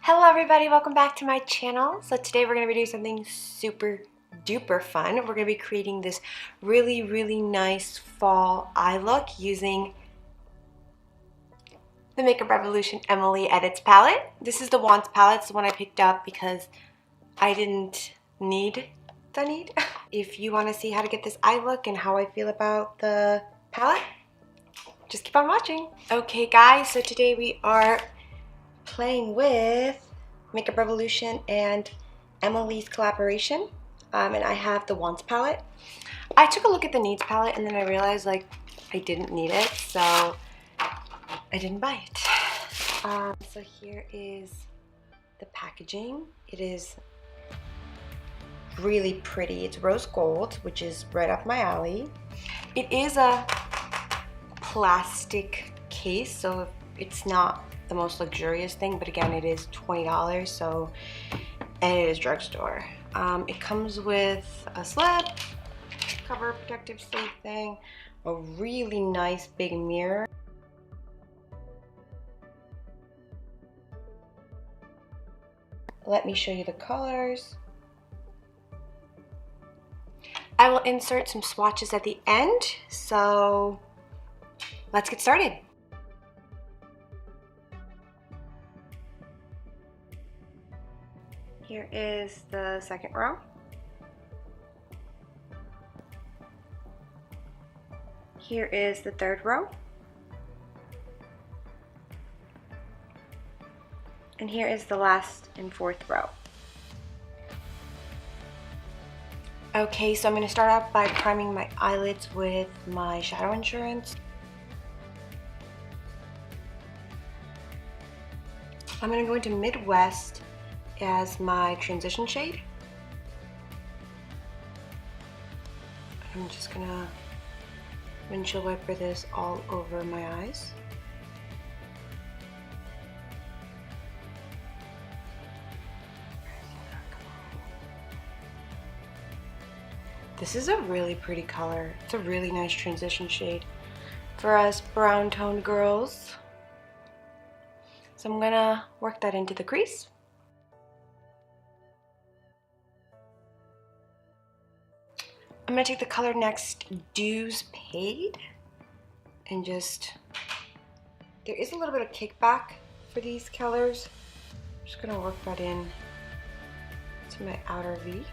Hello everybody, welcome back to my channel. So today we're going to be doing something super duper fun. We're going to be creating this really nice fall eye look using the Makeup Revolution Emily Edits palette. This is the Wants palette. It's the one I picked up because I didn't need the need. If you want to see how to get this eye look and how I feel about the palette, just keep on watching. Okay guys, so today we are playing with Makeup Revolution and Emily's collaboration, and I have the Wants palette. I took a look at the Needs palette and then I realized like I didn't need it, so I didn't buy it. So here is the packaging. It is really pretty. It's rose gold, which is right up my alley. It is a plastic case, so it's not the most luxurious thing, but again, it is $20, so, and it is drugstore. It comes with a slip, cover protective sleeve thing, a really nice big mirror. Let me show you the colors. I will insert some swatches at the end, so let's get started. Here is the second row. Here is the third row. And here is the last and fourth row. Okay, so I'm going to start off by priming my eyelids with my Shadow Insurance. I'm going to go into Midwest as my transition shade. I'm just gonna windshield wiper this all over my eyes. This is a really pretty color. It's a really nice transition shade for us brown toned girls. So I'm gonna work that into the crease. I'm going to take the color Next Dues Paid and just, there is a little bit of kickback for these colors. I'm just going to work that in to my outer V.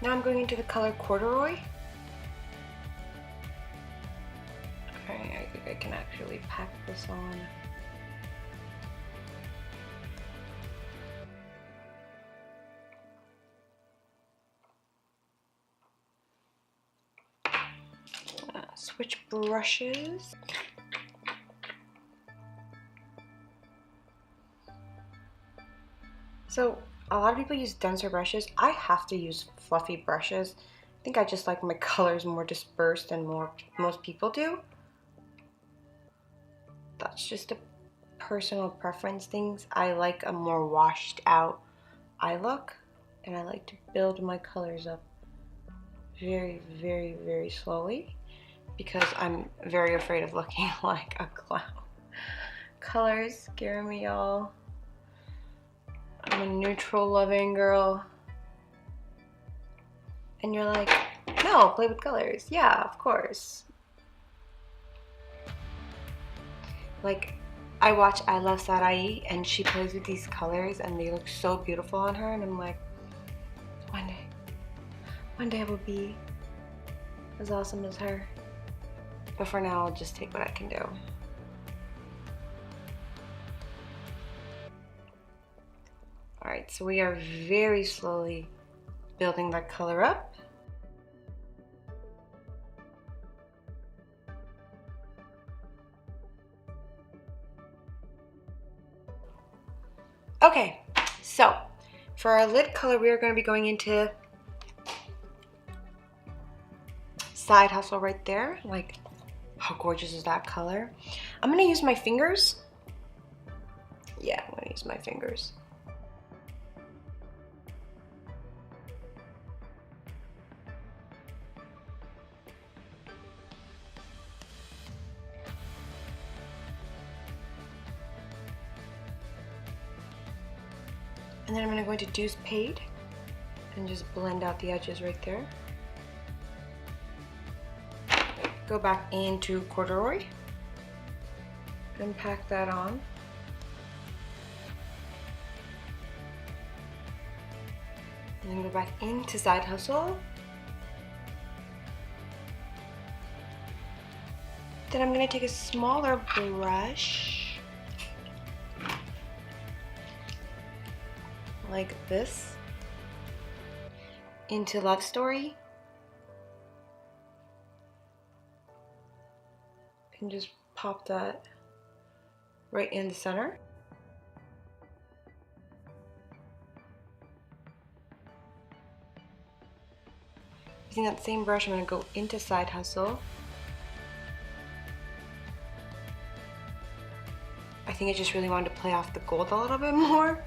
Now I'm going into the color Corduroy. Okay, I think I can actually pack this on. Switch brushes. So a lot of people use denser brushes. I have to use fluffy brushes. I think I just like my colors more dispersed than most people do. That's just a personal preference things. I like a more washed out eye look, and I like to build my colors up very slowly because I'm very afraid of looking like a clown. Colors scare me, y'all. I'm a neutral loving girl. And you're like, no, play with colors. Yeah, of course. Like, I watch I Love Sarai and she plays with these colors and they look so beautiful on her, and I'm like, one day I will be as awesome as her. But for now, I'll just take what I can do. Alright, so we are very slowly building that color up. Okay, so for our lid color, we are going to be going into side hustle right there. Like, how gorgeous is that color? I'm gonna use my fingers. Yeah, I'm gonna use my fingers. And then I'm gonna go into Deuce Paid and just blend out the edges right there. Go back into Corduroy and pack that on. And then go back into Side Hustle. Then I'm gonna take a smaller brush, like this, into Love Story. And just pop that right in the center. Using that same brush, I'm going to go into Side Hustle. I think I just really wanted to play off the gold a little bit more.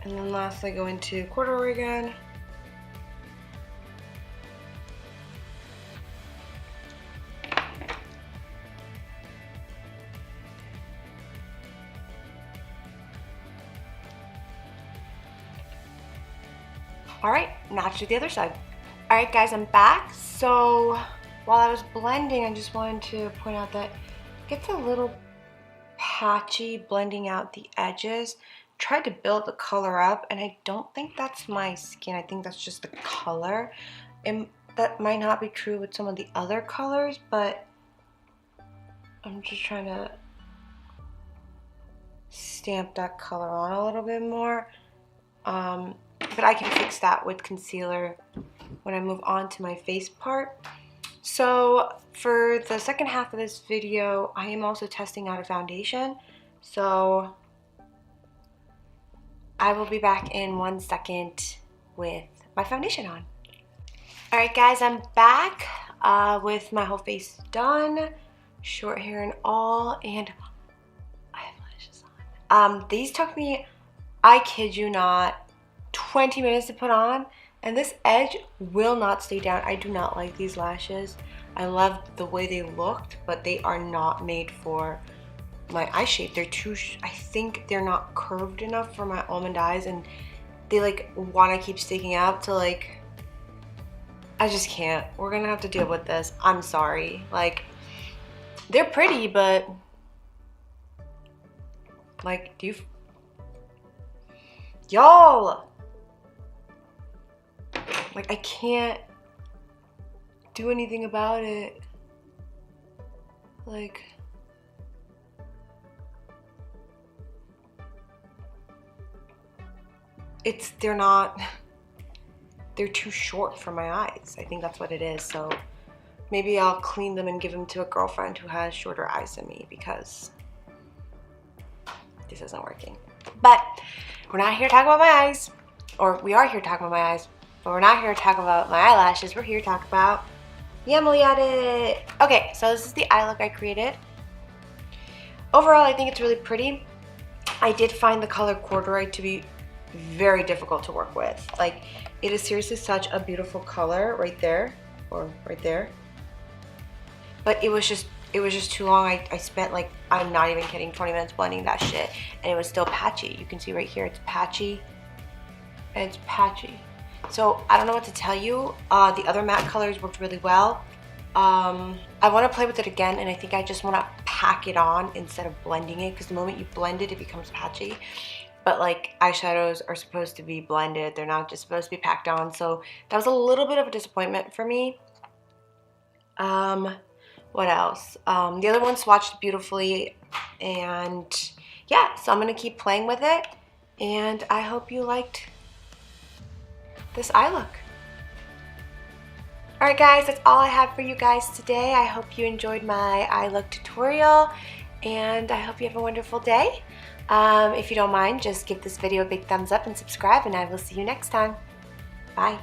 And then lastly, go into Corduroy again. Alright, now to the other side. Alright guys, I'm back. So while I was blending, I just wanted to point out that it gets a little patchy blending out the edges. Tried to build the color up, and I don't think that's my skin. I think that's just the color. And that might not be true with some of the other colors, but I'm just trying to stamp that color on a little bit more. But I can fix that with concealer when I move on to my face part. So for the second half of this video, I am also testing out a foundation. So I will be back in 1 second with my foundation on. Alright guys, I'm back with my whole face done. Short hair and all, and I have lashes on. These took me, I kid you not, 20 minutes to put on, and this edge will not stay down. I do not like these lashes. I love the way they looked, but they are not made for my eye shape. They're too, I think they're not curved enough for my almond eyes, and they like want to keep sticking out, so like, I just can't. We're gonna have to deal with this. I'm sorry. Like, they're pretty, but like, do you, y'all, like, I can't do anything about it. Like, they're too short for my eyes. I think that's what it is. So maybe I'll clean them and give them to a girlfriend who has shorter eyes than me, because this isn't working. But we're not here to talk about my eyes, or we are here to talk about my eyes, but we're not here to talk about my eyelashes. We're here to talk about the Emily edit. Okay, so this is the eye look I created. Overall, I think it's really pretty. I did find the color Corduroy to be very difficult to work with. Like, it is seriously such a beautiful color right there, or right there. But it was just too long. I spent, like, I'm not even kidding, 20 minutes blending that shit, and it was still patchy. You can see right here, it's patchy, and it's patchy. So I don't know what to tell you. The other matte colors worked really well. I want to play with it again, and I think I just want to pack it on instead of blending it, because the moment you blend it, it becomes patchy. But like, eyeshadows are supposed to be blended. They're not just supposed to be packed on. So that was a little bit of a disappointment for me. What else? The other one swatched beautifully, and yeah, so I'm gonna keep playing with it, and I hope you liked this eye look. Alright guys, that's all I have for you guys today. I hope you enjoyed my eye look tutorial, and I hope you have a wonderful day. If you don't mind, just give this video a big thumbs up and subscribe, and I will see you next time. Bye.